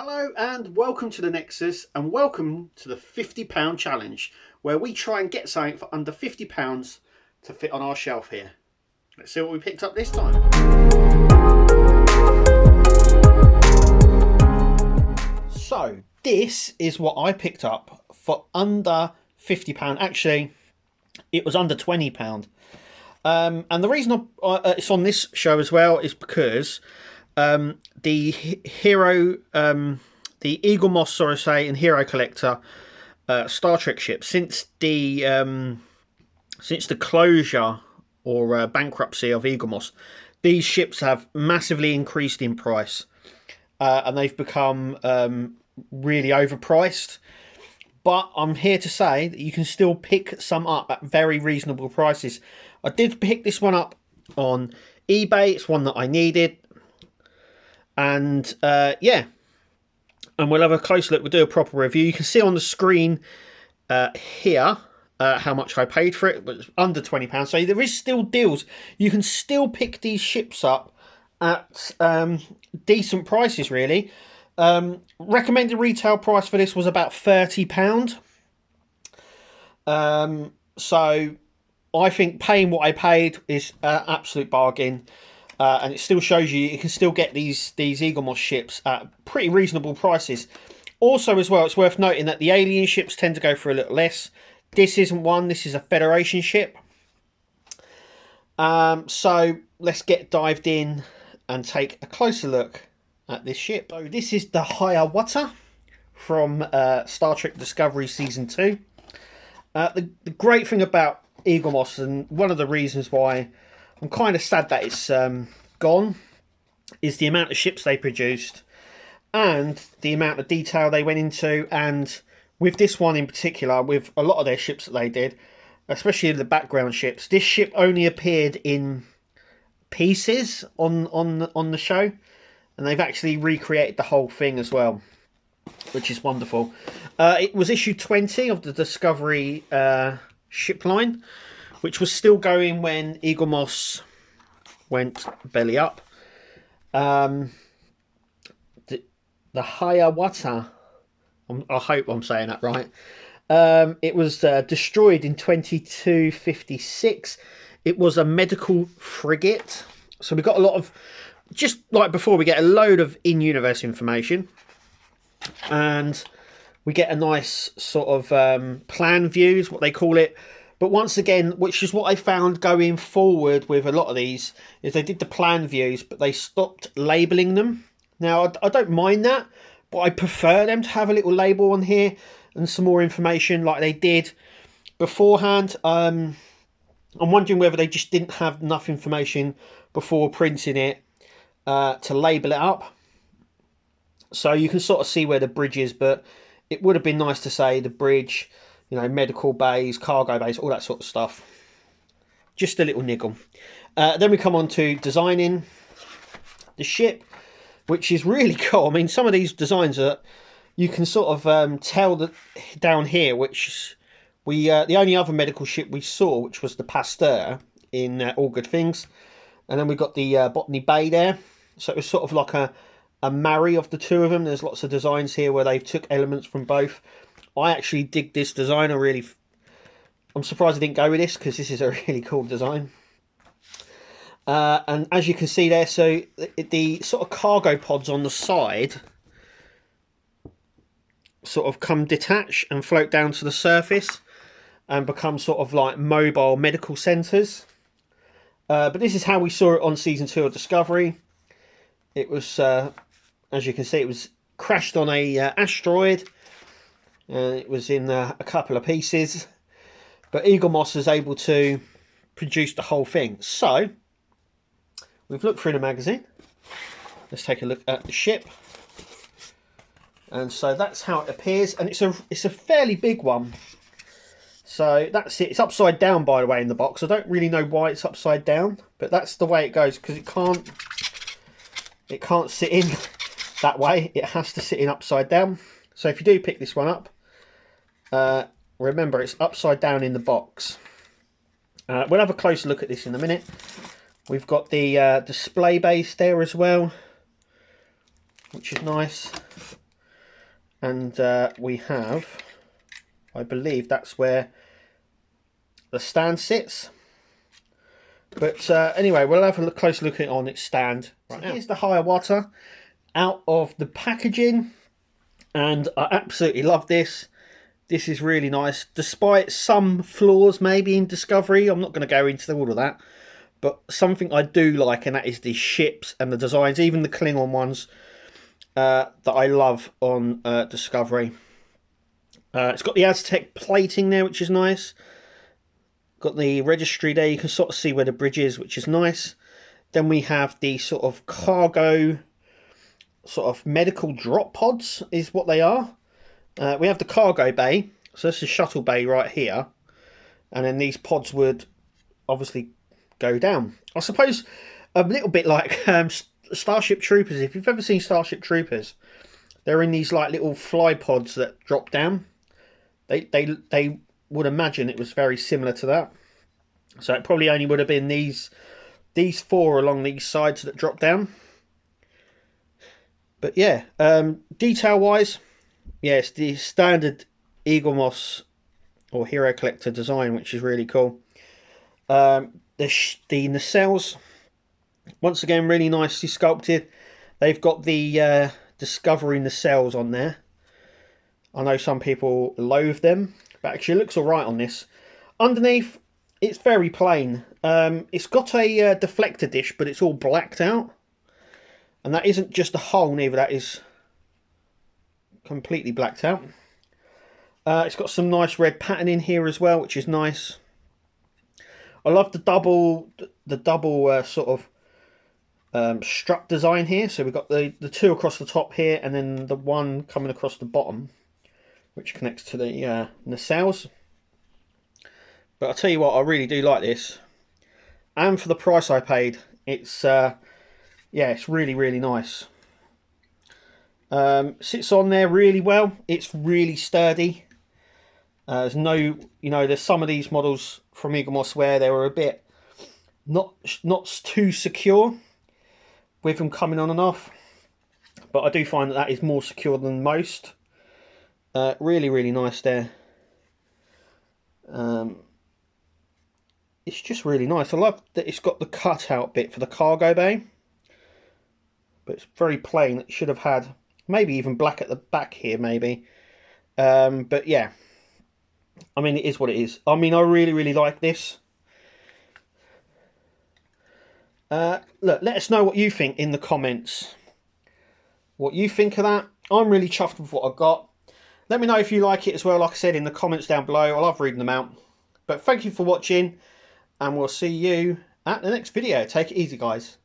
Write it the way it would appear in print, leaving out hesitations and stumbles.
Hello and welcome to the Nexus, and welcome to the £50 challenge, where we try and get something for under £50 to fit on our shelf here. Let's see what we picked up this time. So this is what I picked up for under £50. Actually, it was under £20. And the reason it's on this show as well is because the Hero, the Eagle Moss Sorosei and Hero Collector Star Trek ships, since the closure or bankruptcy of Eagle Moss, these ships have massively increased in price, and they've become really overpriced. But I'm here to say that you can still pick some up at very reasonable prices. I did pick this one up on eBay. It's one that I needed. And yeah, and we'll have a close look. We'll do a proper review. You can see on the screen here how much I paid for it, but it's under £20. So there is still deals. You can still pick these ships up at decent prices, really. Recommended retail price for this was about £30. So I think paying what I paid is an absolute bargain. And it still shows you can still get these Eagle Moss ships at pretty reasonable prices. Also, as well, it's worth noting that the alien ships tend to go for a little less. This isn't one. This is a Federation ship. So let's get dived in and take a closer look at this ship. So this is the Hiawatha from Star Trek Discovery Season 2. The great thing about Eagle Moss, and one of the reasons why I'm kind of sad that it's gone, is the amount of ships they produced and the amount of detail they went into. And with this one in particular, with a lot of their ships that they did, especially the background ships, this ship only appeared in pieces on the show, and they've actually recreated the whole thing as well, which is wonderful. It was issue 20 of the Discovery ship line, which was still going when Eagle Moss went belly up. The Hiawatha, I hope I'm saying that right. It was destroyed in 2256. It was a medical frigate. So we got a lot of, just like before, we get a load of in-universe information. And we get a nice sort of plan views, what they call it. But once again, which is what I found going forward with a lot of these, is they did the plan views, but they stopped labelling them. Now, I don't mind that, but I prefer them to have a little label on here and some more information like they did beforehand. I'm wondering whether they just didn't have enough information before printing it to label it up. So you can sort of see where the bridge is, but it would have been nice to say the bridge, you know, medical bays, cargo bays, all that sort of stuff. Just a little niggle. Then we come on to designing the ship, which is really cool. I mean, some of these designs are, you can sort of tell that down here, which we the only other medical ship we saw, which was the Pasteur in All Good Things. And then we got the Botany Bay there. So it was sort of like a marry of the two of them. There's lots of designs here where they've took elements from both. I actually dig this design. I'm surprised I didn't go with this, because this is a really cool design. And as you can see there, so the sort of cargo pods on the side sort of come detach and float down to the surface and become sort of like mobile medical centres. But this is how we saw it on Season 2 of Discovery. It was, as you can see, it was crashed on a asteroid. It was in a couple of pieces, but Eagle Moss is able to produce the whole thing. So we've looked through the magazine. Let's take a look at the ship. And so that's how it appears, and it's a fairly big one. So that's it. It's upside down, by the way, in the box. I don't really know why it's upside down, but that's the way it goes, because it can't sit in that way. It has to sit in upside down. So if you do pick this one up, remember it's upside down in the box. We'll have a closer look at this in a minute. We've got the display base there as well, which is nice. And we have, I believe that's where the stand sits. But anyway, we'll have a close look at it on its stand right now. Here's the Hiawatha out of the packaging, and I absolutely love this. This is really nice, despite some flaws maybe in Discovery. I'm not going to go into all of that, but something I do like, and that is the ships and the designs, even the Klingon ones that I love on Discovery. It's got the Aztec plating there, which is nice. Got the registry there, you can sort of see where the bridge is, which is nice. Then we have the sort of cargo, sort of medical drop pods is what they are. We have the cargo bay, so this is shuttle bay right here. And then these pods would obviously go down. I suppose a little bit like Starship Troopers. If you've ever seen Starship Troopers, they're in these like little fly pods that drop down. They would imagine it was very similar to that. So it probably only would have been these four along these sides that drop down. But yeah, detail wise, yeah, it's the standard Eagle Moss or Hero Collector design, which is really cool. The nacelles, once again, really nicely sculpted. They've got the Discovery nacelles on there. I know some people loathe them, but actually it looks alright on this. Underneath, it's very plain. It's got a deflector dish, but it's all blacked out. And that isn't just a hole neither, that is completely blacked out. It's got some nice red pattern in here as well, which is nice. I love the double sort of strut design here. So we've got the two across the top here, and then the one coming across the bottom, which connects to the nacelles. But I'll tell you what, I really do like this, and for the price I paid, it's yeah, it's really, really nice. Sits on there really well. It's really sturdy. There's no, you know, there's some of these models from Eagle Moss where they were a bit not too secure with them coming on and off, but I do find that that is more secure than most. Really, really nice there. It's just really nice. I love that it's got the cutout bit for the cargo bay, but it's very plain. It should have had maybe even black at the back here, maybe. But yeah, I mean, it is what it is. I mean, I really, really like this. Look, let us know what you think in the comments. What you think of that. I'm really chuffed with what I've got. Let me know if you like it as well, like I said, in the comments down below. I love reading them out. But thank you for watching, and we'll see you at the next video. Take it easy, guys.